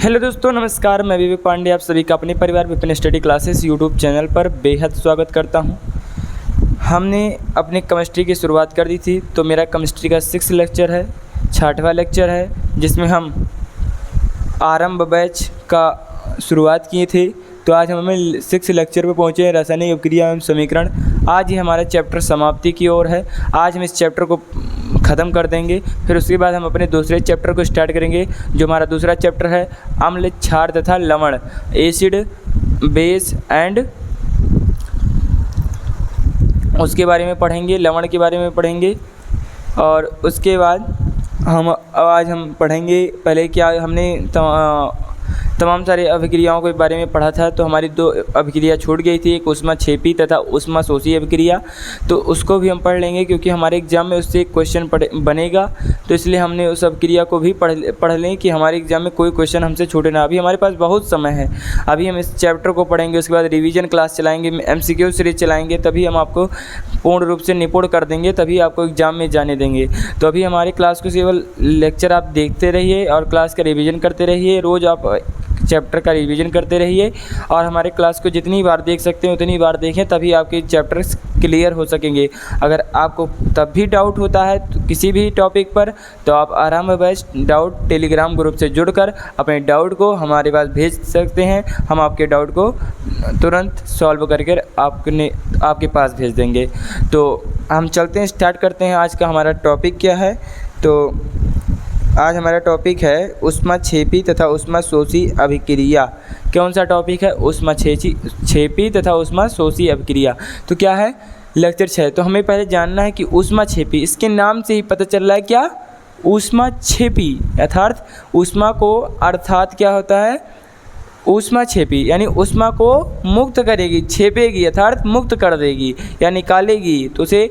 Hello दोस्तों, नमस्कार। मैं विवेक पांडे आप सभी का अपने परिवार Vipin study classes YouTube channel पर बेहद स्वागत करता हूं। हमने अपने केमिस्ट्री की शुरुआत कर दी थी, तो मेरा केमिस्ट्री का 6 लेक्चर है, 6वां लेक्चर है, जिसमें हम आरंभ बैच का शुरुआत किए थे। तो आज हम 6 लेक्चर पे पहुँचे हैं, रासायनिक अभिक्रिया एवं समीकरण। आज ही हमारा चैप्टर समाप्ति की ओर है। आज हम इस चैप्टर को ख़त्म कर देंगे, फिर उसके बाद हम अपने दूसरे चैप्टर को स्टार्ट करेंगे, जो हमारा दूसरा चैप्टर है अम्ल, क्षार तथा लवण, एसिड, बेस एंड, उसके बारे में पढ़ेंगे, लवण के बारे में पढ़ेंगे। और उसके बाद आज हम पढ़ेंगे, पहले क्या हमने तमाम सारे अभिक्रियाओं के बारे में पढ़ा था। तो हमारी 2 अभिक्रिया छूट गई थी, एक ऊष्माक्षेपी तथा ऊष्माशोषी अभिक्रिया। तो उसको भी हम पढ़ लेंगे, क्योंकि हमारे एग्ज़ाम में उससे एक क्वेश्चन बनेगा। तो इसलिए हमने उस अभिक्रिया को भी पढ़ लें कि हमारे एग्ज़ाम में कोई क्वेश्चन हमसे छूटे ना। अभी हमारे पास बहुत समय है, अभी हम इस चैप्टर को पढ़ेंगे, उसके बाद रिवीजन क्लास चलाएँगे, MCQ सीरीज चलाएँगे, तभी हम आपको पूर्ण रूप से निपुण कर देंगे, तभी आपको एग्ज़ाम में जाने देंगे। तो अभी हमारे क्लास को केवल लेक्चर आप देखते रहिए और क्लास का रिवीजन करते रहिए। रोज़ आप चैप्टर का रिवीजन करते रहिए और हमारे क्लास को जितनी बार देख सकते हैं उतनी बार देखें, तभी आपके चैप्टर्स क्लियर हो सकेंगे। अगर आपको तब भी डाउट होता है तो किसी भी टॉपिक पर, तो आप आरंभ बैच डाउट टेलीग्राम ग्रुप से जुड़कर अपने डाउट को हमारे पास भेज सकते हैं। हम आपके डाउट को तुरंत सॉल्व करके आपके पास भेज देंगे। तो हम चलते हैं, स्टार्ट करते हैं। आज का हमारा टॉपिक क्या है? तो आज हमारा टॉपिक है ऊष्माक्षेपी तथा ऊष्माशोषी अभिक्रिया। कौन सा टॉपिक है? ऊष्माक्षेपी तथा ऊष्माशोषी अभिक्रिया। तो क्या है? लेक्चर 6। तो हमें पहले जानना है कि ऊष्माक्षेपी, इसके नाम से ही पता चल रहा है क्या? ऊष्माक्षेपी अर्थात ऊष्मा को, अर्थात क्या होता है? ऊष्माक्षेपी यानी ऊष्मा को मुक्त करेगी, छेपेगी अर्थात मुक्त कर देगी या निकालेगी, तो उसे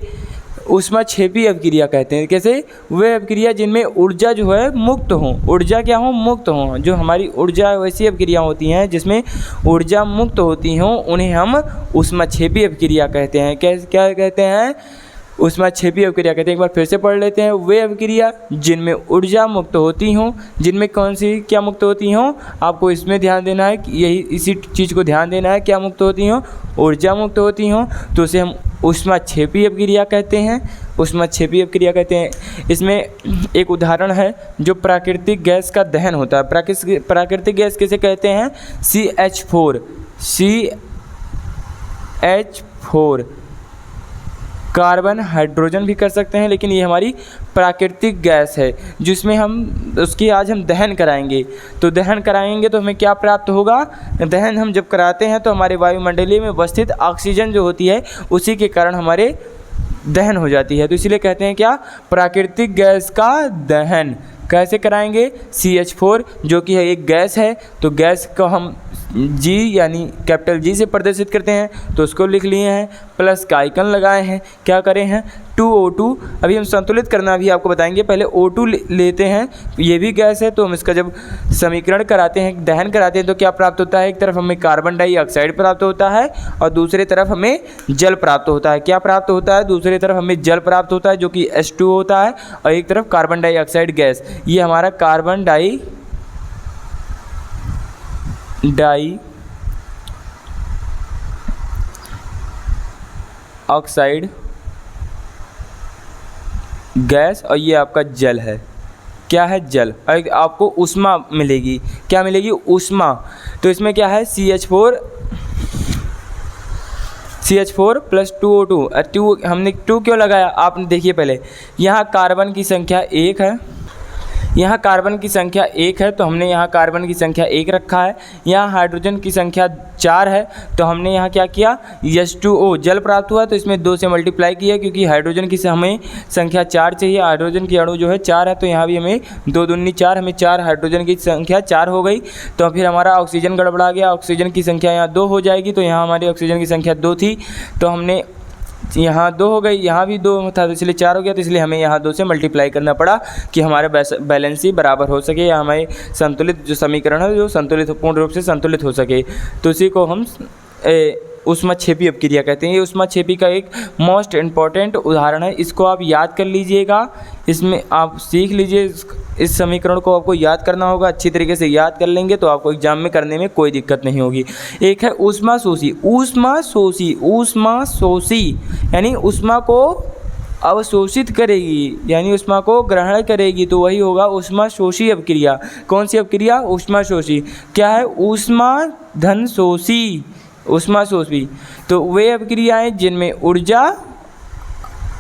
ऊष्माक्षेपी अभिक्रिया कहते हैं। कैसे? वे अभिक्रिया जिनमें ऊर्जा जो है मुक्त हो, ऊर्जा क्या हो? मुक्त हो। जो हमारी ऊर्जा वैसी अभिक्रिया होती हैं जिसमें ऊर्जा मुक्त होती हो, उन्हें हम ऊष्माक्षेपी अभिक्रिया कहते हैं। क्या कहते हैं? ऊष्माक्षेपी अभिक्रिया कहते हैं। एक बार फिर से पढ़ लेते हैं। वे अभिक्रिया जिनमें ऊर्जा मुक्त होती हों, जिनमें कौन सी क्या मुक्त होती हों? आपको इसमें ध्यान देना है कि इसी चीज़ को ध्यान देना है। क्या मुक्त होती हों? ऊर्जा मुक्त होती हों, तो उसे हम ऊष्माक्षेपी अभिक्रिया कहते हैं। ऊष्माक्षेपी अभिक्रिया कहते हैं। इसमें एक उदाहरण है, जो प्राकृतिक गैस का दहन होता है। प्राकृतिक गैस किसे कहते हैं? CH4 कार्बन, हाइड्रोजन भी कर सकते हैं, लेकिन ये हमारी प्राकृतिक गैस है, जिसमें उसकी आज हम दहन कराएंगे। तो दहन कराएंगे तो हमें क्या प्राप्त होगा? दहन हम जब कराते हैं तो हमारे वायुमंडलीय में उपस्थित ऑक्सीजन जो होती है, उसी के कारण हमारे दहन हो जाती है। तो इसीलिए कहते हैं क्या? प्राकृतिक गैस का दहन। कैसे कराएंगे? CH4 जो कि है एक गैस है, तो गैस को हम G यानी कैपिटल G से प्रदर्शित करते हैं, तो उसको लिख लिए हैं, प्लस का आइकन लगाए हैं। क्या करें हैं? 2O2। अभी हम संतुलित करना भी आपको बताएंगे। पहले O2 लेते हैं, ये भी गैस है, तो हम इसका जब समीकरण कराते हैं, दहन कराते हैं, तो क्या प्राप्त होता है? एक तरफ हमें कार्बन डाइऑक्साइड प्राप्त होता है और दूसरी तरफ हमें जल प्राप्त होता है। क्या प्राप्त होता है? दूसरी तरफ हमें जल प्राप्त होता है, जो कि H2 होता है, और एक तरफ कार्बन डाइऑक्साइड गैस। ये हमारा कार्बन डाई ऑक्साइड गैस, और ये आपका जल है। क्या है? जल। और आपको ऊष्मा मिलेगी। क्या मिलेगी? ऊष्मा। तो इसमें क्या है? CH4 plus 2O2। 2 हमने 2 क्यों लगाया? आपने देखिए, पहले यहाँ कार्बन की संख्या 1 है, यहाँ कार्बन की संख्या 1 है, तो हमने यहाँ कार्बन की संख्या 1 रखा है। यहाँ हाइड्रोजन की संख्या 4 है, तो हमने यहाँ क्या किया? H2O जल प्राप्त हुआ, तो इसमें 2 से मल्टीप्लाई किया, क्योंकि हाइड्रोजन की हमें संख्या 4 चाहिए। हाइड्रोजन की अणु जो है 4 है, तो यहाँ भी हमें 2 दूनी 4, हमें 4 हाइड्रोजन की संख्या 4 हो गई। तो फिर हमारा ऑक्सीजन गड़बड़ा गया, ऑक्सीजन की संख्या यहाँ 2 हो जाएगी। तो यहाँ हमारी ऑक्सीजन की संख्या 2 थी, तो हमने यहाँ 2 हो गई, यहाँ भी 2 था, तो इसलिए 4 हो गया। तो इसलिए हमें यहाँ 2 से मल्टीप्लाई करना पड़ा कि हमारे बैलेंसी बराबर हो सके, या हमारे संतुलित जो समीकरण है जो संतुलित, पूर्ण रूप से संतुलित हो सके। तो इसी को हम ऊष्माक्षेपी अपक्रिया कहते हैं। ये ऊष्माक्षेपी का एक मोस्ट इम्पॉर्टेंट उदाहरण है, इसको आप याद कर लीजिएगा। इसमें आप सीख लीजिए, इस समीकरण को आपको याद करना होगा। अच्छी तरीके से याद कर लेंगे तो आपको एग्जाम में करने में कोई दिक्कत नहीं होगी। एक है ऊष्माशोषी। ऊष्माशोषी, ऊष्माशोषी यानी ऊष्मा को अवशोषित करेगी, यानी ऊष्मा को ग्रहण करेगी, तो वही होगा ऊष्माशोषी अपक्रिया। कौन सी अपक्रिया? ऊष्माशोषी। क्या है? ऊष्मा धन शोषी, ऊष्माशोषी। तो वे अपक्रियाएं जिनमें ऊर्जा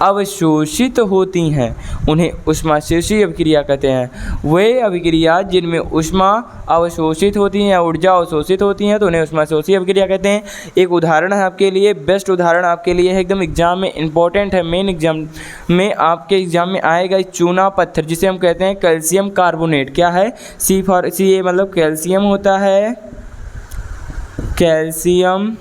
अवशोषित होती हैं उन्हें ऊष्माशोषी अपक्रिया कहते हैं। वे अभिक्रिया जिनमें ऊष्मा अवशोषित होती हैं या ऊर्जा अवशोषित होती हैं तो उन्हें ऊष्माशोषी अपक्रिया कहते हैं। एक उदाहरण है आपके लिए, बेस्ट उदाहरण आपके लिए है, एकदम एग्जाम में इंपॉर्टेंट है, मेन एग्जाम में आपके एग्जाम में आएगा। चूना पत्थर जिसे हम कहते हैं कैल्शियम कार्बोनेट। क्या है? CA मतलब कैल्शियम होता है, कैल्शियम,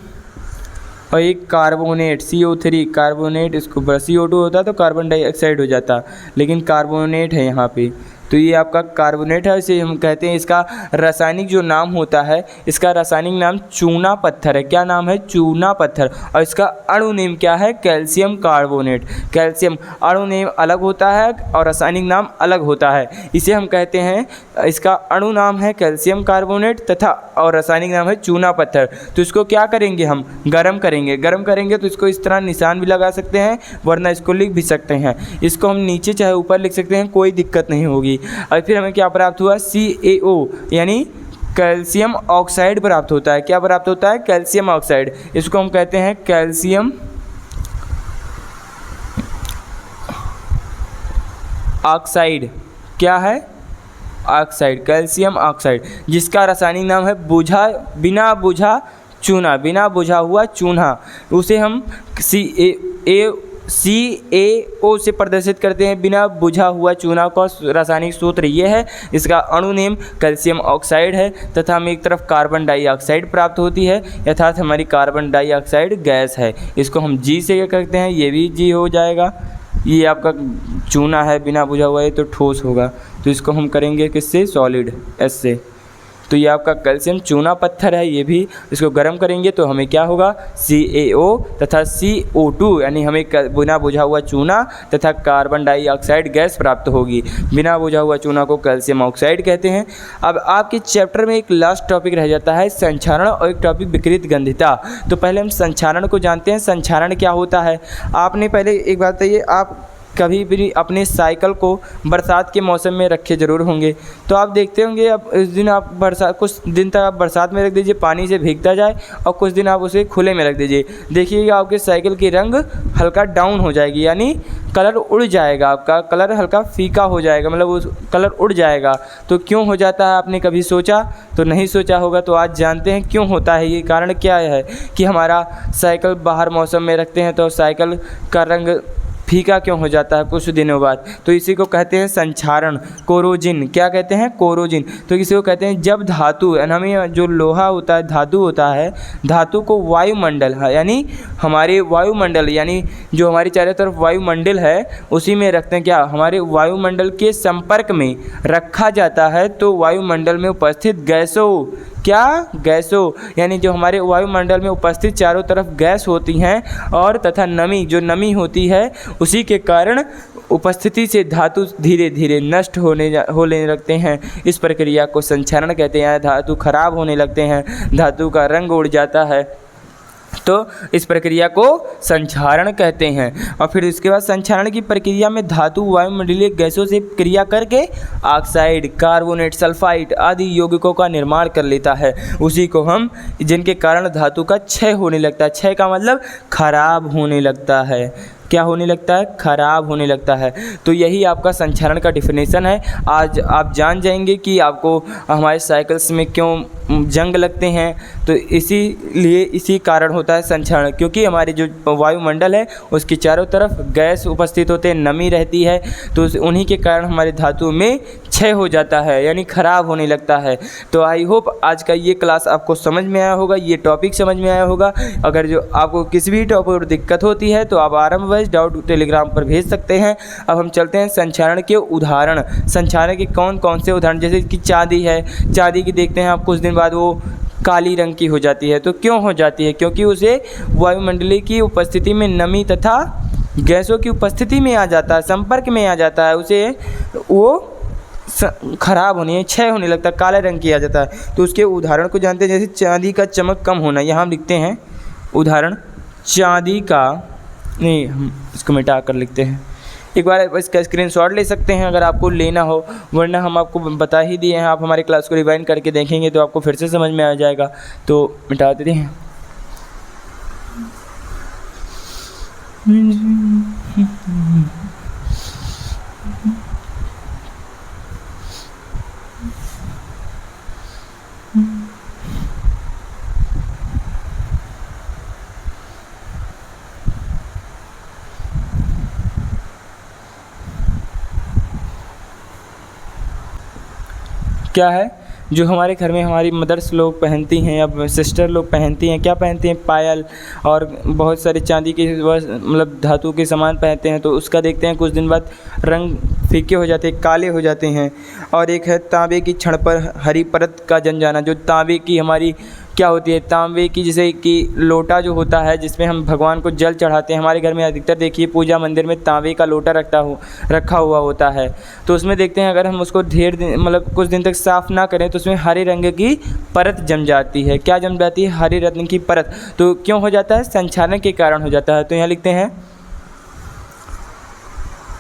और एक कार्बोनेट CO3 कार्बोनेट, इसको CO2 होता तो कार्बन डाइऑक्साइड हो जाता, लेकिन कार्बोनेट है यहाँ पे, तो ये आपका कार्बोनेट है। इसे हम कहते हैं, इसका रासायनिक जो नाम होता है, इसका रासायनिक नाम चूना पत्थर है। क्या नाम है? चूना पत्थर। और इसका अणु नेम क्या है? Calcium carbonate. कैल्शियम अणु नेम अलग होता है और रासायनिक नाम अलग होता है। इसे हम कहते हैं, इसका अणु नाम है कैल्शियम कार्बोनेट तथा और रासायनिक नाम है चूना पत्थर। तो इसको क्या करेंगे? हम गर्म करेंगे। गर्म करेंगे तो इसको इस तरह निशान भी लगा सकते हैं, वरना इसको लिख भी सकते हैं। इसको हम नीचे चाहे ऊपर लिख सकते हैं, कोई दिक्कत नहीं होगी। और फिर हमें क्या प्राप्त हुआ? CaO यानी कैल्शियम ऑक्साइड प्राप्त होता है। क्या प्राप्त होता है? Calcium oxide. इसको हम कहते हैं कैल्शियम ऑक्साइड। क्या है? ऑक्साइड, कैल्शियम ऑक्साइड, जिसका रासायनिक नाम है बिना बुझा चूना, बिना बुझा हुआ चूना। उसे हम CaO से प्रदर्शित करते हैं, बिना बुझा हुआ चूना का रासायनिक सूत्र ये है। इसका अणु नेम कैल्शियम ऑक्साइड है तथा हमें एक तरफ कार्बन डाइऑक्साइड प्राप्त होती है, अर्थात हमारी कार्बन डाइऑक्साइड गैस है। इसको हम G से क्या करते हैं? ये भी G हो जाएगा। ये आपका चूना है, बिना बुझा हुआ है तो ठोस होगा, तो इसको हम करेंगे किससे? सॉलिड, S से। तो ये आपका कैल्शियम चूना पत्थर है, ये भी इसको गर्म करेंगे तो हमें क्या होगा? CaO तथा CO2 यानी हमें बिना बुझा हुआ चूना तथा कार्बन डाइऑक्साइड गैस प्राप्त होगी। बिना बुझा हुआ चूना को कैल्शियम ऑक्साइड कहते हैं। अब आपके चैप्टर में एक लास्ट टॉपिक रह जाता है संक्षारण और एक टॉपिक विकृत गंधिता। तो पहले हम संक्षारण को जानते हैं। संक्षारण क्या होता है? आपने पहले एक बात बताइए, आप कभी भी अपने साइकिल को बरसात के मौसम में रखे ज़रूर होंगे, तो आप देखते होंगे अब इस दिन आप कुछ दिन तक आप बरसात में रख दीजिए, पानी से भीगता जाए, और कुछ दिन आप उसे खुले में रख दीजिए, देखिएगा आपके साइकिल की रंग हल्का डाउन हो जाएगी, यानी कलर उड़ जाएगा, आपका कलर हल्का फीका हो जाएगा, मतलब उस कलर उड़ जाएगा। तो क्यों हो जाता है? आपने कभी सोचा? तो नहीं सोचा होगा, तो आज जानते हैं क्यों होता है। ये कारण क्या है कि हमारा साइकिल बाहर मौसम में रखते हैं तो साइकिल का रंग फीका क्यों हो जाता है कुछ दिनों बाद? तो इसी को कहते हैं संक्षारण, कोरोजिन। क्या कहते हैं? कोरोजिन। तो इसी को कहते हैं जब धातु, हमें जो लोहा होता है, धातु होता है, धातु को वायुमंडल यानी हमारे वायुमंडल, यानी जो हमारी चारों तरफ वायुमंडल है उसी में रखते हैं। क्या? हमारे वायुमंडल के संपर्क में रखा जाता है तो वायुमंडल में उपस्थित गैसों, क्या? गैसों, यानी जो हमारे वायुमंडल में उपस्थित चारों तरफ गैस होती हैं और तथा नमी, जो नमी होती है उसी के कारण उपस्थिति से धातु धीरे धीरे नष्ट होने लगते हैं। इस प्रक्रिया को संक्षारण कहते हैं। धातु खराब होने लगते हैं, धातु का रंग उड़ जाता है, तो इस प्रक्रिया को संक्षारण कहते हैं। और फिर इसके बाद संक्षारण की प्रक्रिया में धातु वायुमंडलीय गैसों से क्रिया करके ऑक्साइड, कार्बोनेट, सल्फाइड आदि यौगिकों का निर्माण कर लेता है। उसी को हम, जिनके कारण धातु का क्षय होने लगता है। क्षय का मतलब खराब होने लगता है। क्या होने लगता है? खराब होने लगता है। तो यही आपका संक्षारण का डिफिनेशन है। आज आप जान जाएंगे कि आपको हमारे साइकिल्स में क्यों जंग लगते हैं। तो इसीलिए इसी कारण होता है संक्षारण, क्योंकि हमारे जो वायुमंडल है उसके चारों तरफ गैस उपस्थित होते हैं, नमी रहती है, तो उन्हीं के कारण हमारे धातु में क्षय हो जाता है, यानी खराब होने लगता है। तो आई होप आज का ये क्लास आपको समझ में आया होगा, ये टॉपिक समझ में आया होगा। अगर जो आपको किसी भी टॉपिक पर दिक्कत होती है तो आप आरंभ डाउट टेलीग्राम पर भेज सकते हैं। अब हम चलते हैं संक्षारण के उदाहरण। संक्षारण के कौन कौन से उदाहरण, जैसे कि चांदी है, चांदी की देखते हैं आप कुछ दिन बाद वो काली रंग की हो जाती है। तो क्यों हो जाती है? क्योंकि उसे वायुमंडलीय की उपस्थिति में नमी तथा गैसों की उपस्थिति में आ जाता है, संपर्क में आ जाता है, उसे वो खराब होने, क्षय होने लगता है, काले रंग की आ जाता है। तो उसके उदाहरण को जानते हैं, जैसे चांदी का चमक कम होना। यहाँ हम लिखते हैं उदाहरण चांदी का, नहीं हम इसको मिटा कर लिखते हैं। एक बार इसका स्क्रीनशॉट ले सकते हैं अगर आपको लेना हो, वरना हम आपको बता ही दिए हैं। आप हमारी क्लास को रिवाइंड करके देखेंगे तो आपको फिर से समझ में आ जाएगा। तो मिटा देते हैं। क्या है जो हमारे घर में हमारी मदर्स लोग पहनती हैं या सिस्टर लोग पहनती हैं, क्या पहनती हैं? पायल और बहुत सारे चांदी के मतलब धातु के सामान पहनते हैं। तो उसका देखते हैं कुछ दिन बाद रंग फीके हो जाते हैं, काले हो जाते हैं। और एक है तांबे की छड़ पर हरी परत का जम जाना। जो तांबे की हमारी क्या होती है, तांबे की जैसे कि लोटा जो होता है जिसमें हम भगवान को जल चढ़ाते हैं, हमारे घर में अधिकतर देखिए पूजा मंदिर में तांबे का लोटा रखा हुआ होता है। तो उसमें देखते हैं अगर हम उसको ढेर दिन मतलब कुछ दिन तक साफ़ ना करें तो उसमें हरे रंग की परत जम जाती है। क्या जम जाती है? हरे रंग की परत। तो क्यों हो जाता है? संक्षारण के कारण हो जाता है। तो यहाँ लिखते हैं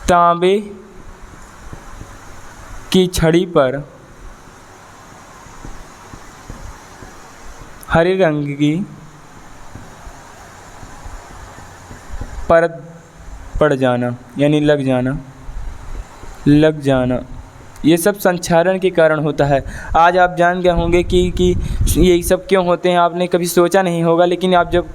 तांबे की छड़ी पर हरे रंग की परत पड़ जाना, यानी लग जाना, ये सब संक्षारण के कारण होता है। आज आप जान गए होंगे कि ये सब क्यों होते हैं, आपने कभी सोचा नहीं होगा। लेकिन आप जब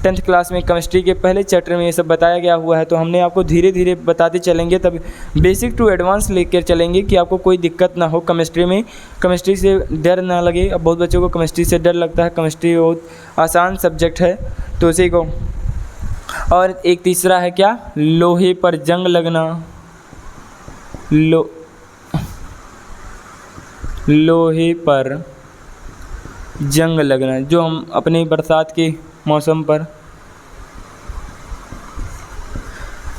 10th क्लास में केमिस्ट्री के पहले चैप्टर में ये सब बताया गया हुआ है, तो हमने आपको धीरे धीरे बताते चलेंगे, तब बेसिक टू एडवांस लेकर चलेंगे कि आपको कोई दिक्कत ना हो केमिस्ट्री में, केमिस्ट्री से डर ना लगे। अब बहुत बच्चों को केमिस्ट्री से डर लगता है, केमिस्ट्री बहुत आसान सब्जेक्ट है। तो उसी को, और एक तीसरा है क्या? लोहे पर जंग लगना। लोहे पर जंग लगना, जो हम अपने बरसात के मौसम पर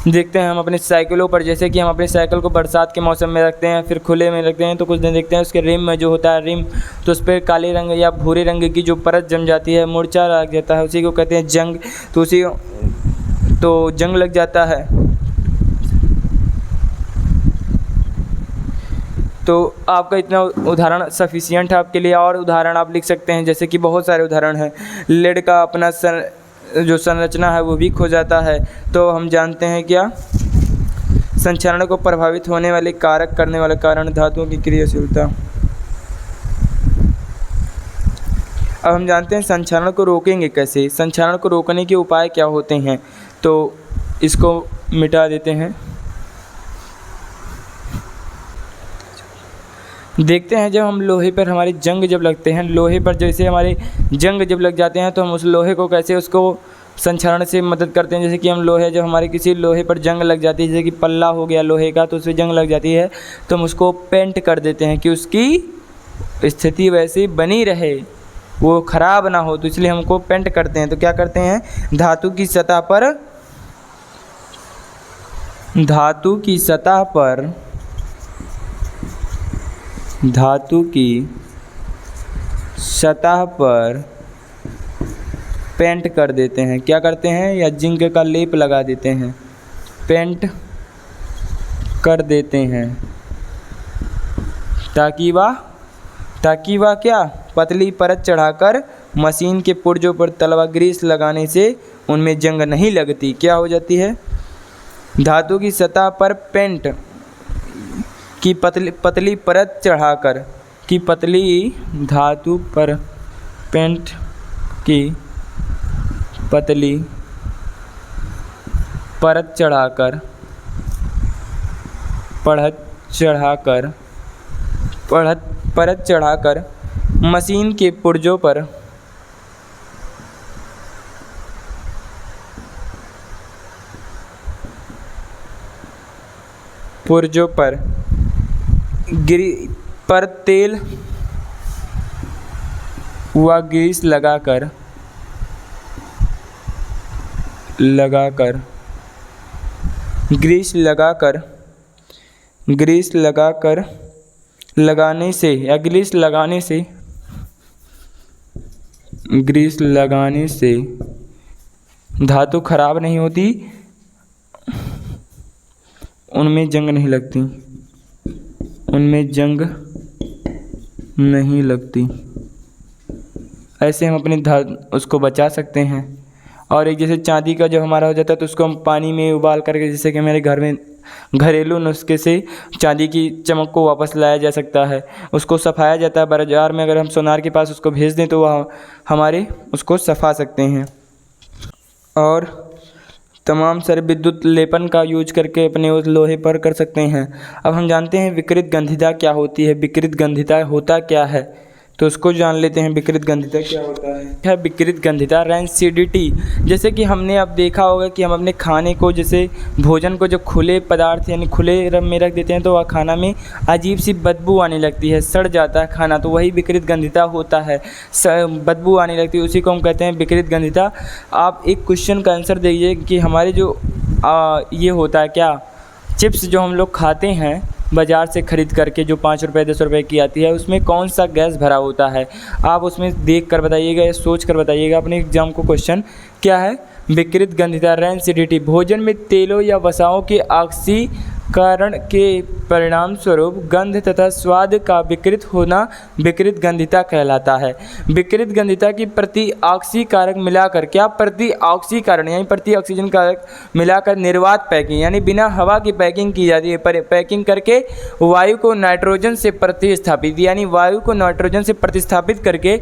देखते हैं। हम अपने साइकिलों पर, जैसे कि हम अपने साइकिल को बरसात के मौसम में रखते हैं, फिर खुले में रखते हैं, तो कुछ दिन देखते हैं उसके रिम में जो होता है रिम, तो उस पर काले रंग या भूरे रंग की जो परत जम जाती है, मूर्छा लग जाता है, उसी को कहते हैं जंग। तो जंग लग जाता है। तो आपका इतना उदाहरण सफिशिएंट है आपके लिए। और उदाहरण आप लिख सकते हैं, जैसे कि बहुत सारे उदाहरण हैं। लेड का अपना जो संरचना है वो वीक हो जाता है। तो हम जानते हैं क्या? संक्षारण को प्रभावित होने वाले कारक करने वाले कारण धातुओं की क्रियाशीलता। अब हम जानते हैं संक्षारण को रोकेंगे कैसे। संक्षारण को रोकने के उपाय क्या होते हैं, तो इसको मिटा देते हैं। देखते हैं जब हम लोहे पर हमारी जंग जब लगते हैं, लोहे पर जैसे हमारे जंग जब लग जाते हैं, तो हम उस लोहे को कैसे उसको संक्षारण से मदद करते हैं। जैसे कि हम लोहे, जब हमारे किसी लोहे पर जंग लग जाती है, जैसे कि पल्ला हो गया लोहे का, तो उसमें जंग लग जाती है, तो हम उसको पेंट कर देते हैं कि उसकी स्थिति वैसी बनी रहे, वो ख़राब ना हो। तो इसलिए हमको पेंट करते हैं। तो क्या करते हैं? धातु की सतह पर धातु की सतह पर पेंट कर देते हैं। क्या करते हैं? या जिंक का लेप लगा देते हैं, पेंट कर देते हैं, ताकि वह क्या? पतली परत चढ़ाकर मशीन के पुर्जों पर तलवा ग्रीस लगाने से उनमें जंग नहीं लगती। क्या हो जाती है? धातु की सतह पर पेंट की पतली परत चढ़ाकर, की पतली धातु पर पेंट की पतली परत चढ़ाकर मशीन के पुर्जों पर वह ग्रीस लगाकर लगाने से धातु खराब नहीं होती, उनमें जंग नहीं लगती। ऐसे हम अपने उसको बचा सकते हैं। और एक जैसे चांदी का जब हमारा हो जाता है तो उसको हम पानी में उबाल करके, जैसे कि मेरे घर में घरेलू नुस्खे से चांदी की चमक को वापस लाया जा सकता है। उसको सफाया जाता है। बाज़ार में अगर हम सोनार के पास उसको भेज दें तो वह हमारे उसको सफा सकते हैं। और तमाम सारे विद्युत लेपन का यूज करके अपने उस लोहे पर कर सकते हैं। अब हम जानते हैं विकृत गंधिता क्या होती है। विकृत गंधिता होता क्या है, तो उसको जान लेते हैं। विकृत गंधिता क्या होता है? विकृत गंधिता रैंसिडिटी। जैसे कि हमने अब देखा होगा कि हम अपने खाने को, जैसे भोजन को, जो खुले पदार्थ यानी खुले में रख देते हैं तो वह खाना में अजीब सी बदबू आने लगती है, सड़ जाता है खाना, तो वही विकृत गंधिता होता है। बदबू आने लगती है, उसी को हम कहते हैं विकृत गंधिता। आप एक क्वेश्चन का आंसर दीजिए कि हमारे जो ये होता है क्या, चिप्स जो हम लोग खाते हैं बाज़ार से ख़रीद करके, जो 5 रुपये 10 रुपये की आती है, उसमें कौन सा गैस भरा होता है? आप उसमें देख कर बताइएगा या सोच कर बताइएगा अपने एग्जाम को। क्वेश्चन क्या है? विकृत गंधिता रैंसिडिटी। भोजन में तेलों या वसाओं के ऑक्सीकरण के परिणाम स्वरूप गंध तथा स्वाद का विकृत होना विकृत गंधिता कहलाता है। विकृत गंधिता की प्रति ऑक्सीकारक मिलाकर, क्या प्रति ऑक्सीकरण यानी प्रति ऑक्सीजन कारक मिलाकर निर्वात पैकिंग यानी बिना हवा की पैकिंग की जाती है। पैकिंग करके वायु को नाइट्रोजन से प्रतिस्थापित करके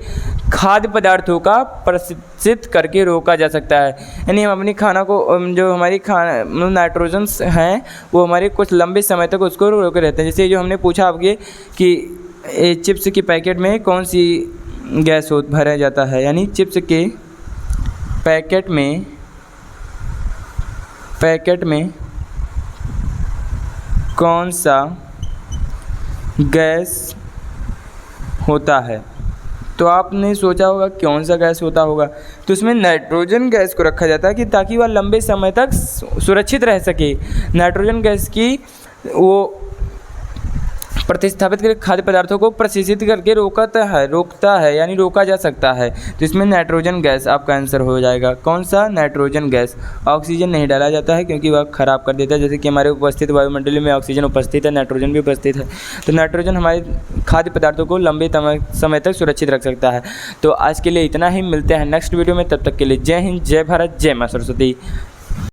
खाद्य पदार्थों का प्रशिक्षित करके रोका जा सकता है। यानी हम अपनी खाना को, जो हमारी नाइट्रोजन हैं वो हमारे कुछ लंबे समय तक उसको रोके रहते हैं। जैसे जो हमने पूछा आपके कि चिप्स के पैकेट में कौन सी गैस भरा जाता है, यानी चिप्स के पैकेट में कौन सा गैस होता है, तो आपने सोचा होगा कौन सा गैस होता होगा, तो इसमें नाइट्रोजन गैस को रखा जाता है कि ताकि वह लंबे समय तक सुरक्षित रह सके। नाइट्रोजन गैस की वो प्रतिस्थापित करके खाद्य पदार्थों को प्रशिक्षित करके रोकता है यानी रोका जा सकता है। तो इसमें नाइट्रोजन गैस आपका आंसर हो जाएगा। कौन सा? Nitrogen gas. ऑक्सीजन नहीं डाला जाता है क्योंकि वह खराब कर देता है। जैसे कि हमारे उपस्थित वायुमंडल में ऑक्सीजन उपस्थित है, नाइट्रोजन भी उपस्थित है, तो नाइट्रोजन हमारे खाद्य पदार्थों को लंबे समय तक सुरक्षित रख सकता है। तो आज के लिए इतना ही, मिलते हैं नेक्स्ट वीडियो में। तब तक के लिए जय हिंद, जय भारत, जय मां सरस्वती।